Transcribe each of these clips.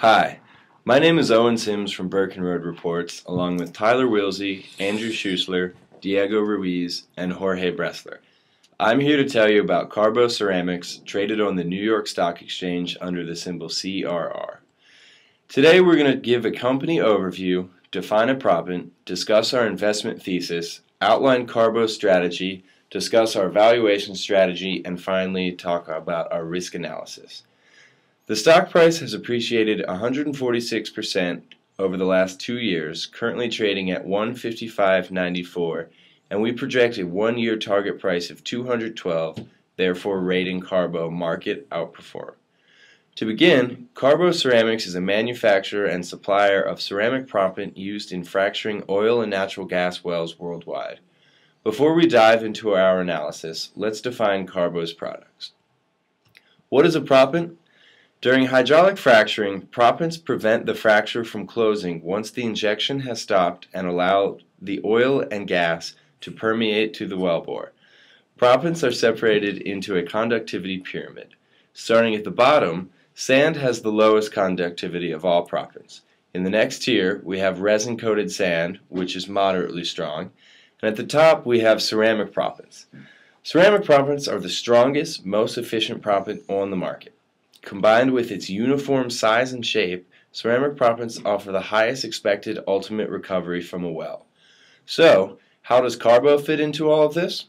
Hi, my name is Owen Sims from Birkenroad Reports, along with Tyler Wilsey, Andrew Schuessler, Diego Ruiz, and Jorge Bressler. I'm here to tell you about Carbo Ceramics, traded on the New York Stock Exchange under the symbol CRR. Today we're going to give a company overview, define a propent, discuss our investment thesis, outline Carbo's strategy, discuss our valuation strategy, and finally talk about our risk analysis. The stock price has appreciated 146% over the last 2 years, currently trading at $155.94, and we project a one-year target price of $212, therefore rating Carbo market outperform. To begin, Carbo Ceramics is a manufacturer and supplier of ceramic proppant used in fracturing oil and natural gas wells worldwide. Before we dive into our analysis, let's define Carbo's products. What is a proppant? During hydraulic fracturing, proppants prevent the fracture from closing once the injection has stopped and allow the oil and gas to permeate to the wellbore. Proppants are separated into a conductivity pyramid. Starting at the bottom, sand has the lowest conductivity of all proppants. In the next tier, we have resin-coated sand, which is moderately strong, and at the top we have ceramic proppants. Ceramic proppants are the strongest, most efficient proppant on the market. Combined with its uniform size and shape, ceramic proppants offer the highest expected ultimate recovery from a well. So, how does Carbo fit into all of this?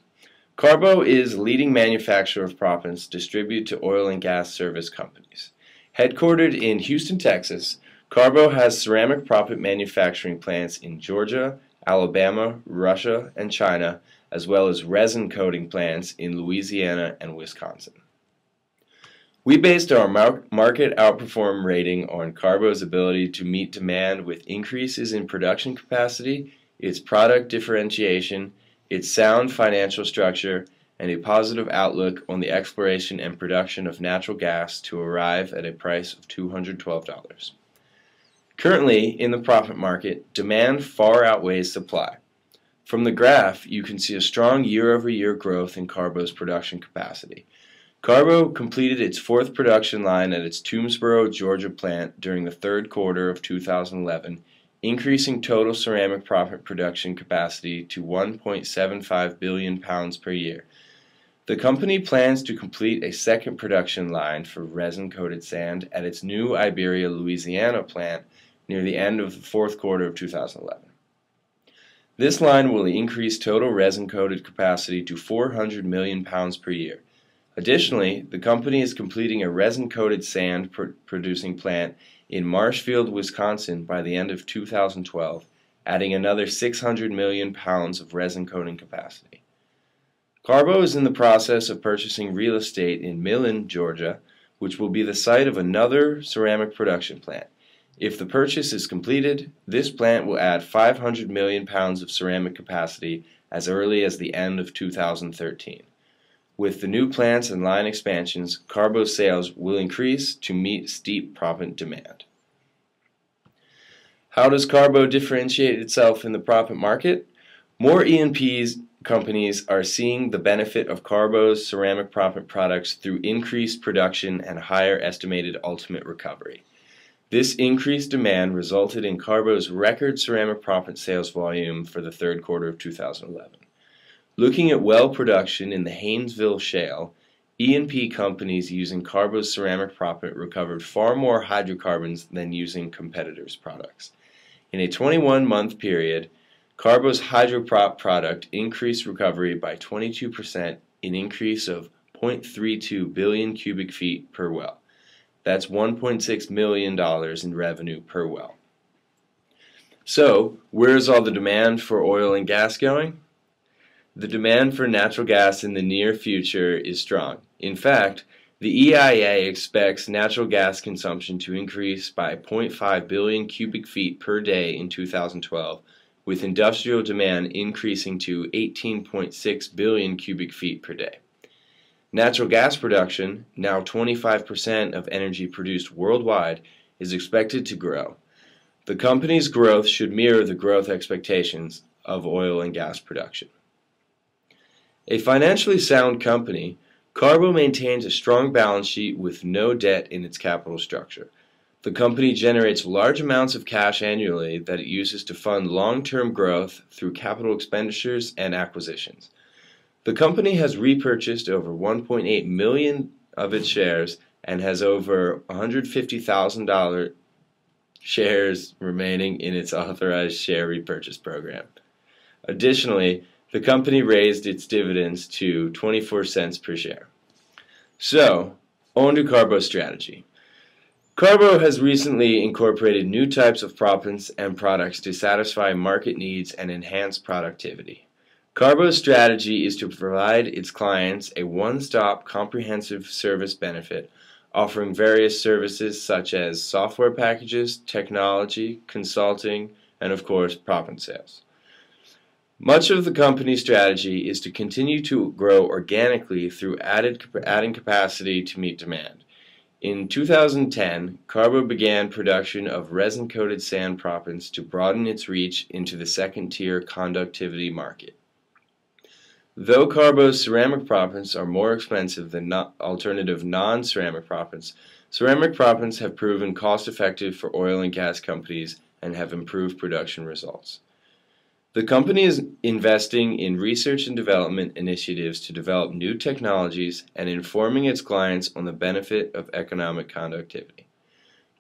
Carbo is a leading manufacturer of proppants distributed to oil and gas service companies. Headquartered in Houston, Texas, Carbo has ceramic proppant manufacturing plants in Georgia, Alabama, Russia, and China, as well as resin coating plants in Louisiana and Wisconsin. We based our market outperform rating on Carbo's ability to meet demand with increases in production capacity, its product differentiation, its sound financial structure, and a positive outlook on the exploration and production of natural gas to arrive at a price of $212. Currently, in the proppant market, demand far outweighs supply. From the graph, you can see a strong year-over-year growth in Carbo's production capacity. Carbo completed its fourth production line at its Toomsboro, Georgia plant during the third quarter of 2011, increasing total ceramic proppant production capacity to 1.75 billion pounds per year. The company plans to complete a second production line for resin-coated sand at its new Iberia, Louisiana plant near the end of the fourth quarter of 2011. This line will increase total resin-coated capacity to 400 million pounds per year. Additionally, the company is completing a resin-coated sand producing plant in Marshfield, Wisconsin by the end of 2012, adding another 600 million pounds of resin coating capacity. Carbo is in the process of purchasing real estate in Millen, Georgia, which will be the site of another ceramic production plant. If the purchase is completed, this plant will add 500 million pounds of ceramic capacity as early as the end of 2013. With the new plants and line expansions, Carbo sales will increase to meet steep proppant demand. How does Carbo differentiate itself in the proppant market? More E&P companies are seeing the benefit of Carbo's ceramic proppant products through increased production and higher estimated ultimate recovery. This increased demand resulted in Carbo's record ceramic proppant sales volume for the third quarter of 2011. Looking at well production in the Haynesville Shale, E&P companies using Carbo's ceramic proppant recovered far more hydrocarbons than using competitors' products. In a 21-month period, Carbo's hydroprop product increased recovery by 22%, an increase of 0.32 billion cubic feet per well. That's $1.6 million in revenue per well. So, where is all the demand for oil and gas going? The demand for natural gas in the near future is strong. In fact, the EIA expects natural gas consumption to increase by 0.5 billion cubic feet per day in 2012, with industrial demand increasing to 18.6 billion cubic feet per day. Natural gas production, now 25% of energy produced worldwide, is expected to grow. The company's growth should mirror the growth expectations of oil and gas production. A financially sound company, Carbo maintains a strong balance sheet with no debt in its capital structure. The company generates large amounts of cash annually that it uses to fund long-term growth through capital expenditures and acquisitions. The company has repurchased over 1.8 million of its shares and has over $150,000 shares remaining in its authorized share repurchase program. Additionally, the company raised its dividends to 24 cents per share. So, on to Carbo's strategy. Carbo has recently incorporated new types of proppants and products to satisfy market needs and enhance productivity. Carbo's strategy is to provide its clients a one-stop comprehensive service benefit, offering various services such as software packages, technology, consulting, and of course, proppant sales. Much of the company's strategy is to continue to grow organically through adding capacity to meet demand. In 2010, Carbo began production of resin-coated sand proppants to broaden its reach into the second-tier conductivity market. Though Carbo's ceramic proppants are more expensive than alternative non-ceramic proppants, ceramic proppants have proven cost-effective for oil and gas companies and have improved production results. The company is investing in research and development initiatives to develop new technologies and informing its clients on the benefit of economic conductivity.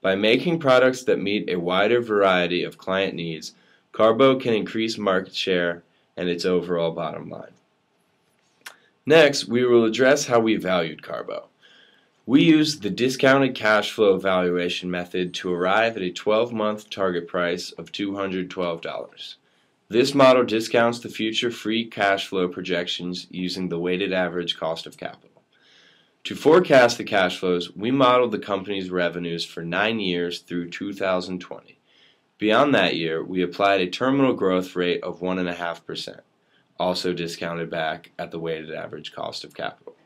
By making products that meet a wider variety of client needs, Carbo can increase market share and its overall bottom line. Next, we will address how we valued Carbo. We used the discounted cash flow valuation method to arrive at a 12-month target price of $212. This model discounts the future free cash flow projections using the weighted average cost of capital. To forecast the cash flows, we modeled the company's revenues for 9 years through 2020. Beyond that year, we applied a terminal growth rate of 1.5%. Also discounted back at the weighted average cost of capital.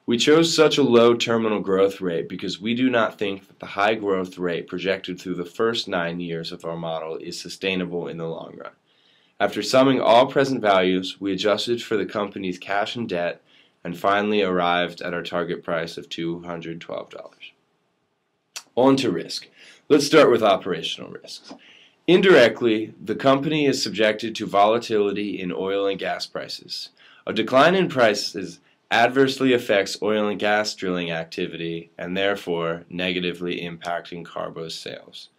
We chose such a low terminal growth rate because we do not think that the high growth rate projected through the first 9 years of our model is sustainable in the long run. After summing all present values, we adjusted for the company's cash and debt and finally arrived at our target price of $212. On to risk. Let's start with operational risks. Indirectly, the company is subjected to volatility in oil and gas prices. A decline in prices adversely affects oil and gas drilling activity and therefore negatively impacting Carbo's sales.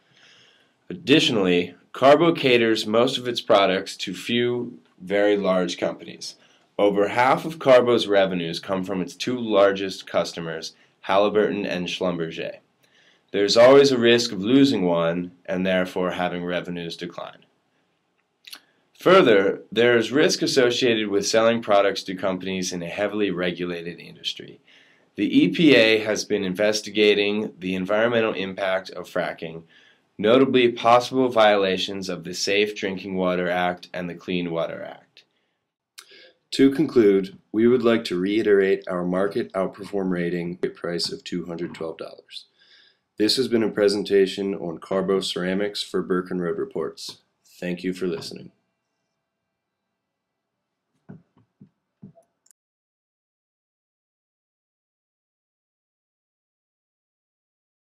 Additionally, Carbo caters most of its products to few very large companies. Over half of Carbo's revenues come from its two largest customers, Halliburton and Schlumberger. There is always a risk of losing one and therefore having revenues decline. Further, there is risk associated with selling products to companies in a heavily regulated industry. The EPA has been investigating the environmental impact of fracking, notably possible violations of the Safe Drinking Water Act and the Clean Water Act. To conclude, we would like to reiterate our market outperform rating price of $212. This has been a presentation on Carbo Ceramics for Burke & Road Reports. Thank you for listening.